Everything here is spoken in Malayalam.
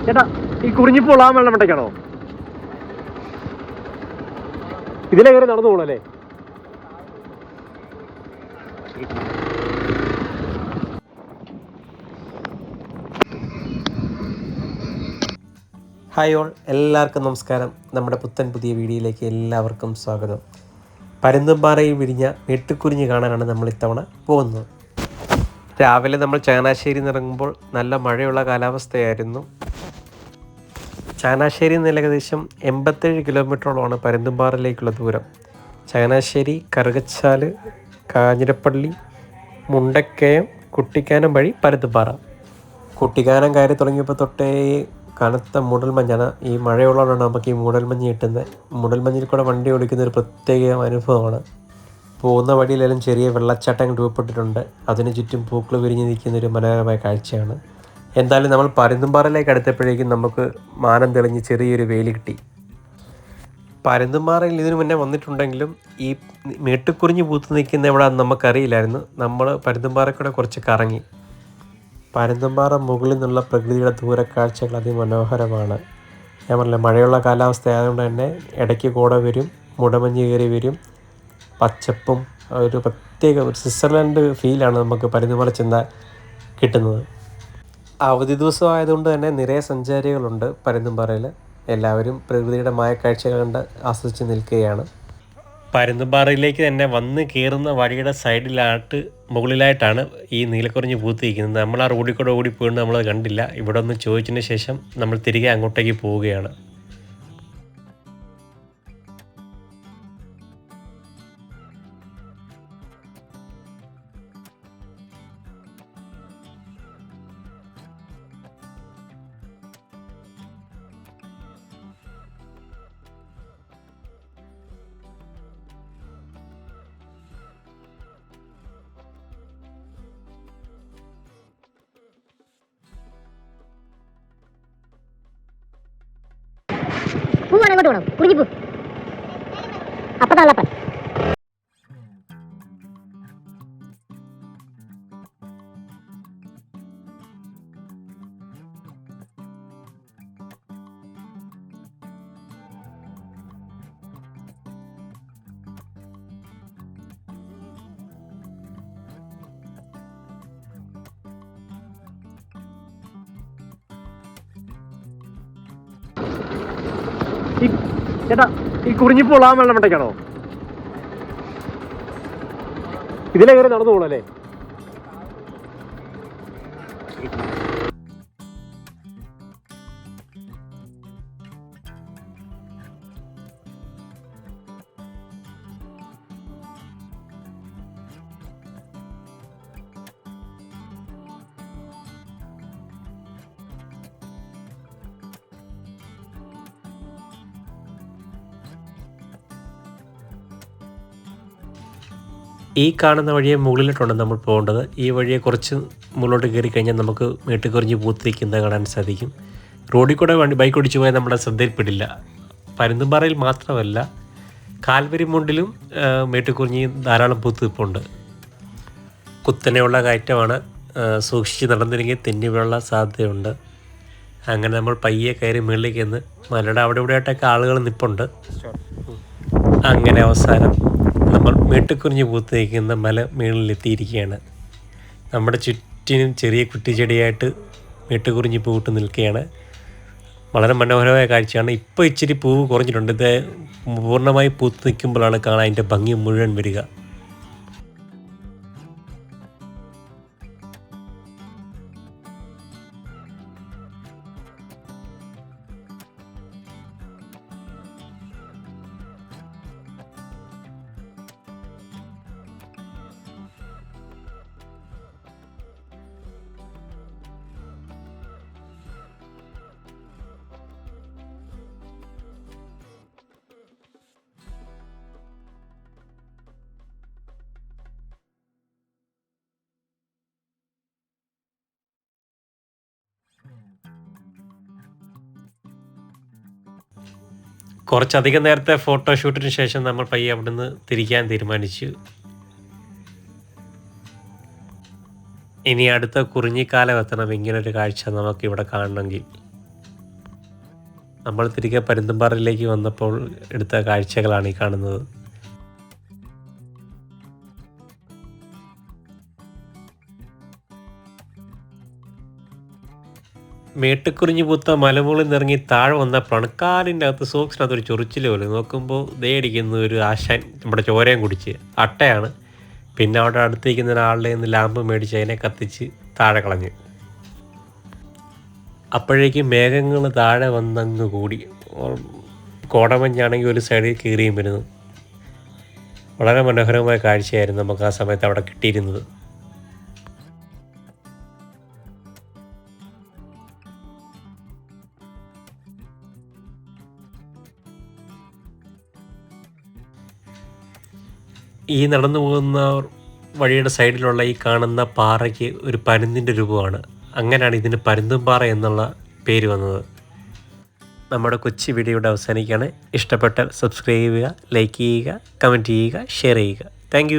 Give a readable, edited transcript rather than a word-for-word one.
ചേട്ടാ ഈ കുറിഞ്ഞിപ്പോൾ ആ വെള്ളമട്ടയ്ക്കാണോ? ഇതിലെ കയറി നടന്നു പോകണല്ലേ? ഹായ് ഓൾ, എല്ലാവർക്കും നമസ്കാരം. നമ്മുടെ പുത്തൻ പുതിയ വീഡിയോയിലേക്ക് എല്ലാവർക്കും സ്വാഗതം. പരുന്തുംപാറയിൽ വിരിഞ്ഞ വെട്ടുക്കുരിഞ്ഞ് കാണാനാണ് നമ്മൾ ഇത്തവണ പോകുന്നത്. രാവിലെ നമ്മൾ ചങ്ങനാശ്ശേരിയിൽ നിന്ന് ഇറങ്ങുമ്പോൾ നല്ല മഴയുള്ള കാലാവസ്ഥയായിരുന്നു. ചങ്ങനാശ്ശേരിയിൽ നിന്ന് ഏകദേശം 87 കിലോമീറ്ററോളമാണ് പരുന്തുംപാറയിലേക്കുള്ള ദൂരം. ചങ്ങനാശ്ശേരി, കറുകച്ചാല്, കാഞ്ഞിരപ്പള്ളി, മുണ്ടക്കയം, കുട്ടിക്കാനം വഴി പരുന്തുംപാറ. കുട്ടിക്കാനം കയറി തുടങ്ങിയപ്പോൾ തൊട്ടേ കനത്ത മൂടൽമഞ്ഞാണ്. ഈ മഴയുള്ളതാണ് നമുക്ക് ഈ മൂടൽമഞ്ഞ് കിട്ടുന്നത്. മൂടൽമഞ്ഞിൽ കൂടെ വണ്ടി ഓടിക്കുന്ന ഒരു പ്രത്യേക അനുഭവമാണ്. പോകുന്ന വഴിയിലെല്ലാം ചെറിയ വെള്ളച്ചാട്ടങ്ങൾ രൂപപ്പെട്ടിട്ടുണ്ട്. അതിനു ചുറ്റും പൂക്കൾ വിരിഞ്ഞ് നിൽക്കുന്നൊരു മനോഹരമായ കാഴ്ചയാണ്. എന്തായാലും നമ്മൾ പരുന്തുംപാറയിലേക്ക് അടുത്തപ്പോഴേക്കും നമുക്ക് മാനം തെളിഞ്ഞ് ചെറിയൊരു വെയിൽ കിട്ടി. പരുന്തുംപാറയിൽ ഇതിനു മുന്നേ വന്നിട്ടുണ്ടെങ്കിലും ഈ മേട്ടുക്കുറിഞ്ഞ് പൂത്ത് നിൽക്കുന്ന എവിടെയാണെന്ന് നമുക്കറിയില്ലായിരുന്നു. നമ്മൾ പരുന്തുംപാറയ്ക്കൂടെ കുറച്ച് കറങ്ങി. പരുന്തുംപാറ മുകളിൽ നിന്നുള്ള പ്രകൃതിയുടെ ദൂരക്കാഴ്ചകൾ അതിമനോഹരമാണ്. ഞാൻ പറഞ്ഞില്ല, മഴയുള്ള കാലാവസ്ഥ ആയതുകൊണ്ട് തന്നെ ഇടയ്ക്ക് കോട വരും, മുടമഞ്ഞ് കയറി വരും, പച്ചപ്പും ഒരു പ്രത്യേക ഒരു സ്വിറ്റ്സർലൻഡ് ഫീലാണ് നമുക്ക് പരുന്തുംപാറ ചെന്നാൽ കിട്ടുന്നത്. അവധി ദിവസം ആയതുകൊണ്ട് തന്നെ നിറയെ സഞ്ചാരികളുണ്ട് പരുന്തുംപാറയിൽ. എല്ലാവരും പ്രകൃതിയുടെ മായക്കാഴ്ചകൾ കണ്ട് ആസ്വദിച്ച് നിൽക്കുകയാണ്. പരുന്തുംപാറയിലേക്ക് തന്നെ വന്ന് കയറുന്ന വഴിയുടെ മുകളിലായിട്ടാണ് ഈ നീലക്കുറിഞ്ഞ് പൂത്തിരിക്കുന്നത്. നമ്മൾ ആ റോഡിൽ കൂടെ ഓടിപ്പോയിട്ട് നമ്മളത് കണ്ടില്ല. ഇവിടെ ഒന്ന് ചോദിച്ചതിന് ശേഷം നമ്മൾ തിരികെ അങ്ങോട്ടേക്ക് പോവുകയാണ്. പൂവാണ്, അങ്ങോട്ട് പോകണം. കുറിഞ്ഞിപ്പൂ അപ്പ തള്ളപ്പൻ. ചേട്ടാ ഈ കുറിഞ്ഞിപ്പോൾ ആ വെള്ളമട്ടയ്ക്കാണോ? ഇതിലെ കയറി നടന്നു പോകണല്ലേ? ഈ കാണുന്ന വഴിയെ മുകളിലോട്ടാണ് നമ്മൾ പോകേണ്ടത്. ഈ വഴിയെ കുറച്ച് മുകളിലോട്ട് കയറി കഴിഞ്ഞാൽ നമുക്ക് മേട്ടുക്കുറിഞ്ഞ് പൂത്തിരിക്കുന്നത് കാണാൻ സാധിക്കും. റോഡിൽ കൂടെ ബൈക്ക് ഓടിച്ചു പോയാൽ നമ്മുടെ ശ്രദ്ധയിൽപ്പെടില്ല. പരുന്തുംപാറയിൽ മാത്രമല്ല, കാൽവരിമുണ്ടിലും മേട്ടുക്കുറിഞ്ഞി ധാരാളം പൂത്ത് നിൽപ്പുണ്ട്. കുത്തനെയുള്ള കയറ്റമാണ്. സൂക്ഷിച്ച് നടന്നില്ലെങ്കിൽ തെന്നി വീഴാനുള്ള സാധ്യതയുണ്ട്. അങ്ങനെ നമ്മൾ പയ്യെ കയറി മുകളിലേക്ക് ചെന്ന് മലയുടെ അവിടെ ഇവിടെയായിട്ടൊക്കെ ആളുകൾ നിൽപ്പുണ്ട്. അങ്ങനെ അവസാനം നമ്മൾ മേട്ടുക്കുറിഞ്ഞ് പൂത്ത് നിൽക്കുന്ന മല മുകളിലെത്തിയിരിക്കുകയാണ്. നമ്മുടെ ചുറ്റിനും ചെറിയ കുറ്റിച്ചെടിയായിട്ട് മേട്ടുക്കുറിഞ്ഞ് പൂവിട്ട് നിൽക്കുകയാണ്. വളരെ മനോഹരമായ കാഴ്ചയാണ്. ഇപ്പോൾ ഇച്ചിരി പൂവ് കുറഞ്ഞിട്ടുണ്ട്. ഇത് പൂർണ്ണമായി പൂത്ത് നിൽക്കുമ്പോഴാണ് കാണാൻ അതിൻ്റെ ഭംഗി മുഴുവൻ വരിക. കുറച്ചധികം നേരത്തെ ഫോട്ടോഷൂട്ടിന് ശേഷം നമ്മൾ പയ്യെ അവിടെ നിന്ന് തിരിക്കാൻ തീരുമാനിച്ചു. ഇനി അടുത്ത കുറിഞ്ഞിക്കാലം എത്തണം ഇങ്ങനൊരു കാഴ്ച നമുക്കിവിടെ കാണണമെങ്കിൽ. നമ്മൾ തിരികെ പരുന്തുംപാറയിലേക്ക് വന്നപ്പോൾ എടുത്ത കാഴ്ചകളാണ് ഈ കാണുന്നത്. മേട്ടുക്കുറിഞ്ഞി പൂത്ത മലമുകളിൽ നിന്നിറങ്ങി താഴെ വന്നപ്പോഴാണ് കാലിൻ്റെ അകത്ത് സോക്സിനകത്ത് ഒരു ചൊറിച്ചിൽ പോലെ. നോക്കുമ്പോൾ ദേ അടിക്കുന്ന ഒരു ആശാൻ നമ്മുടെ ചോരയും കുടിച്ച് അട്ടയാണ്. പിന്നെ അവിടെ അടുത്തിരിക്കുന്ന ഒരാളുടെ നിന്ന് ലാമ്പ് മേടിച്ച് അതിനെ കത്തിച്ച് താഴെ കളഞ്ഞ്. അപ്പോഴേക്കും മേഘങ്ങൾ താഴെ വന്നങ്ങ് കൂടി. കോടമഞ്ഞാണെങ്കിൽ ഒരു സൈഡിൽ കീറിയും വരുന്നു. വളരെ മനോഹരമായ കാഴ്ചയായിരുന്നു നമുക്ക് ആ സമയത്ത് അവിടെ കിട്ടിയിരുന്നത്. ഈ നടന്നു പോകുന്ന വഴിയുടെ സൈഡിലുള്ള ഈ കാണുന്ന പാറയ്ക്ക് ഒരു പരുന്തിൻ്റെ രൂപമാണ്. അങ്ങനെയാണ് ഇതിന് പരുന്തുംപാറ എന്നുള്ള പേര് വന്നത്. നമ്മുടെ കൊച്ചു വീഡിയോ ഇവിടെ അവസാനിക്കുകയാണ്. ഇഷ്ടപ്പെട്ടാൽ സബ്സ്ക്രൈബ് ചെയ്യുക, ലൈക്ക് ചെയ്യുക, കമൻറ്റ് ചെയ്യുക, ഷെയർ ചെയ്യുക. താങ്ക്